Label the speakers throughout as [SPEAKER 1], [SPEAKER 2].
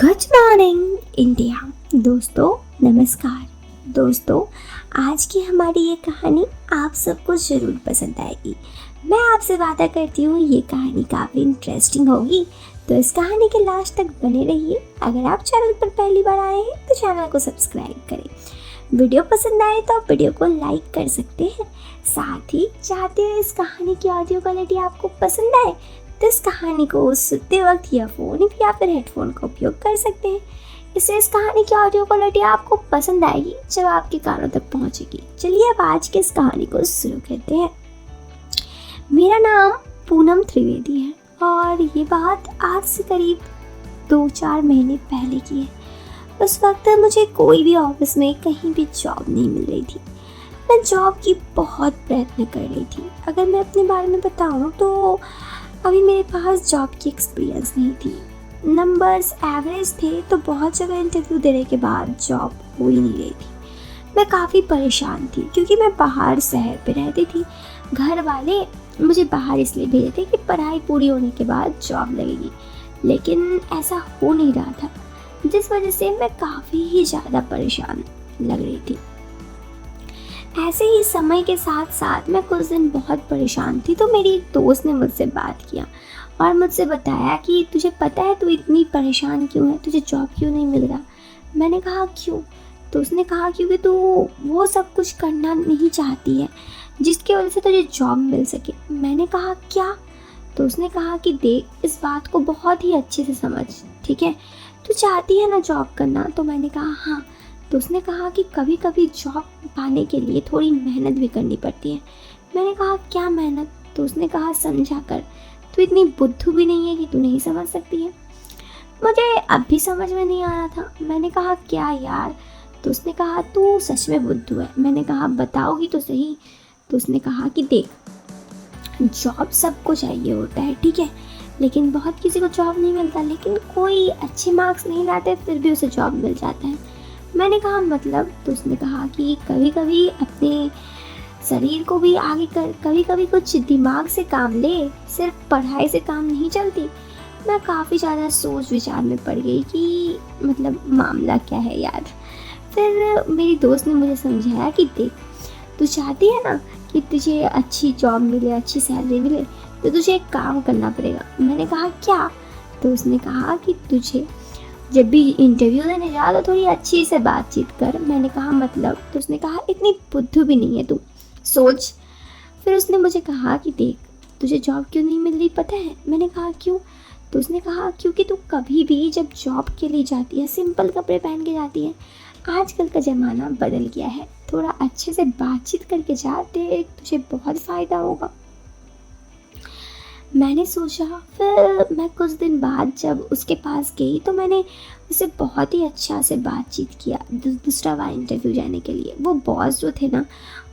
[SPEAKER 1] Good morning India. दोस्तों नमस्कार। दोस्तों आज की हमारी ये कहानी आप सबको ज़रूर पसंद आएगी। मैं आपसे वादा करती हूँ ये कहानी काफ़ी इंटरेस्टिंग होगी, तो इस कहानी के लास्ट तक बने रहिए। अगर आप चैनल पर पहली बार आए हैं तो चैनल को सब्सक्राइब करें। वीडियो पसंद आए तो आप वीडियो को लाइक कर सकते हैं। साथ ही चाहते हैं इस कहानी की ऑडियो क्वालिटी आपको पसंद आए तो इस कहानी को सुनते वक्त ईयरफोन या फिर हेडफोन का उपयोग कर सकते हैं। इससे इस कहानी की ऑडियो क्वालिटी आपको पसंद आएगी जब आपके कानों तक पहुंचेगी। चलिए अब आज की इस कहानी को शुरू करते हैं। मेरा नाम पूनम त्रिवेदी है और ये बात आज से करीब 2-4 महीने पहले की है। उस वक्त मुझे कोई भी ऑफिस में कहीं भी जॉब नहीं मिल रही थी। मैं जॉब की बहुत प्रयत्न कर रही थी। अगर मैं अपने बारे में बताऊं तो अभी मेरे पास जॉब की एक्सपीरियंस नहीं थी, नंबर्स एवरेज थे, तो बहुत जगह इंटरव्यू देने के बाद जॉब हो ही नहीं रही थी। मैं काफ़ी परेशान थी क्योंकि मैं बाहर शहर पे रहती थी। घर वाले मुझे बाहर इसलिए भेजे थे कि पढ़ाई पूरी होने के बाद जॉब लगेगी, लेकिन ऐसा हो नहीं रहा था, जिस वजह से मैं काफ़ी ही ज़्यादा परेशान लग रही थी। ऐसे ही समय के साथ साथ मैं कुछ दिन बहुत परेशान थी, तो मेरी एक दोस्त ने मुझसे बात किया और मुझसे बताया कि तुझे पता है तू इतनी परेशान क्यों है, तुझे जॉब क्यों नहीं मिल रहा। मैंने कहा क्यों? तो उसने कहा क्योंकि तू वो सब कुछ करना नहीं चाहती है जिसकी वजह से तुझे जॉब मिल सके। मैंने कहा क्या? तो उसने कहा कि देख, इस बात को बहुत ही अच्छे से समझ, ठीक है, तू चाहती है ना जॉब करना। तो मैंने कहा हाँ। तो उसने कहा कि कभी कभी जॉब पाने के लिए थोड़ी मेहनत भी करनी पड़ती है। मैंने कहा क्या मेहनत? तो उसने कहा समझा कर, तू इतनी बुद्धू भी नहीं है कि तू नहीं समझ सकती है। मुझे अब भी समझ में नहीं आ रहा था। मैंने कहा क्या यार? तो उसने कहा तू सच में बुद्धू है। मैंने कहा बताओगी तो सही। तो उसने कहा कि देख, जॉब सबको चाहिए होता है, ठीक है, लेकिन बहुत किसी को जॉब नहीं मिलता, लेकिन कोई अच्छे मार्क्स नहीं लाते फिर भी उसे जॉब मिल जाता है। मैंने कहा मतलब? तो उसने कहा कि कभी कभी अपने शरीर को भी आगे कर, कभी कभी कुछ दिमाग से काम ले, सिर्फ पढ़ाई से काम नहीं चलती। मैं काफ़ी ज़्यादा सोच विचार में पड़ गई कि मतलब मामला क्या है यार। फिर मेरी दोस्त ने मुझे समझाया कि देख, तू चाहती है ना कि तुझे अच्छी जॉब मिले, अच्छी सैलरी मिले, तो तुझे एक काम करना पड़ेगा। मैंने कहा क्या? तो उसने कहा कि तुझे जब भी इंटरव्यू देने जा तो थोड़ी अच्छी से बातचीत कर। मैंने कहा मतलब? तो उसने कहा इतनी बुद्धू भी नहीं है तू, सोच। फिर उसने मुझे कहा कि देख, तुझे जॉब क्यों नहीं मिल रही पता है? मैंने कहा क्यों? तो उसने कहा क्योंकि तू कभी भी जब जॉब के लिए जाती है सिंपल कपड़े पहन के जाती है। आजकल का ज़माना बदल गया है, थोड़ा अच्छे से बातचीत करके जा, देख तुझे बहुत फ़ायदा होगा। मैंने सोचा। फिर मैं कुछ दिन बाद जब उसके पास गई तो मैंने उससे बहुत ही अच्छा से बातचीत किया दूसरा बार इंटरव्यू जाने के लिए। वो बॉस जो थे ना,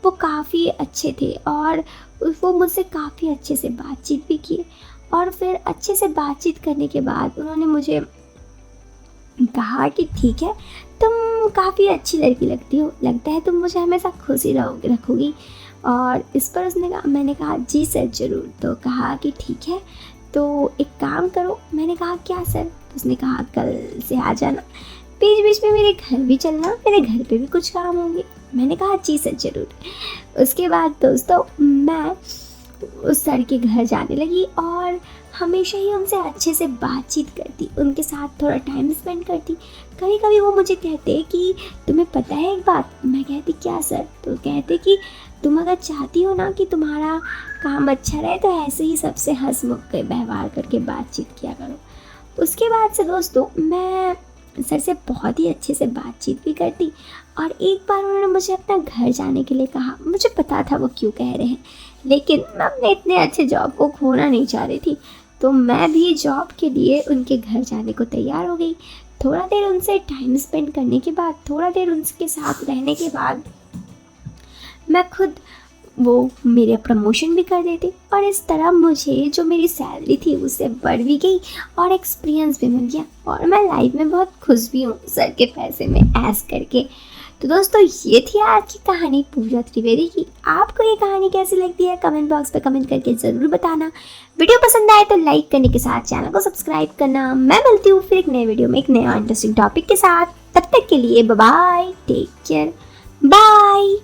[SPEAKER 1] वो काफ़ी अच्छे थे और वो मुझसे काफ़ी अच्छे से बातचीत भी की। और फिर अच्छे से बातचीत करने के बाद उन्होंने मुझे कहा कि ठीक है, तुम काफ़ी अच्छी लड़की लगती हो, लगता है तुम मुझे हमेशा खुशी रखोगी। और इस पर उसने कहा, मैंने कहा जी सर ज़रूर। तो कहा कि ठीक है, तो एक काम करो। मैंने कहा क्या सर? तो उसने कहा कल से आ जाना, बीच बीच में मेरे घर भी चलना, मेरे घर पे भी कुछ काम होंगे। मैंने कहा जी सर ज़रूर। उसके बाद दोस्तों मैं उस सर के घर जाने लगी और हमेशा ही उनसे अच्छे से बातचीत करती, उनके साथ थोड़ा टाइम स्पेंड करती। कभी कभी वो मुझे कहते कि तुम्हें पता है एक बात? मैं कहती क्या सर? तो कहते कि तुम अगर चाहती हो ना कि तुम्हारा काम अच्छा रहे तो ऐसे ही सबसे हंसमुख के व्यवहार करके बातचीत किया करो। उसके बाद से दोस्तों मैं सर से बहुत ही अच्छे से बातचीत भी करती। और एक बार उन्होंने मुझे अपना घर जाने के लिए कहा। मुझे पता था वो क्यों कह रहे हैं, लेकिन मैं अपने इतने अच्छे जॉब को खोना नहीं चाह रही थी, तो मैं भी जॉब के लिए उनके घर जाने को तैयार हो गई। थोड़ा देर उनसे टाइम स्पेंड करने के बाद, थोड़ा देर उनके साथ रहने के बाद मैं खुद वो मेरे प्रमोशन भी कर देते और इस तरह मुझे जो मेरी सैलरी थी उससे बढ़ भी गई और एक्सपीरियंस भी मिल गया और मैं लाइफ में बहुत खुश भी हूँ सर के पैसे में ऐश करके। तो दोस्तों ये थी आज की कहानी पूजा त्रिवेदी की। आपको ये कहानी कैसी लगती है कमेंट बॉक्स पे कमेंट करके ज़रूर बताना। वीडियो पसंद आए तो लाइक करने के साथ चैनल को सब्सक्राइब करना। मैं मिलती हूँ फिर एक नए वीडियो में एक नया इंटरेस्टिंग टॉपिक के साथ। तब तक के लिए bye bye, take care, bye.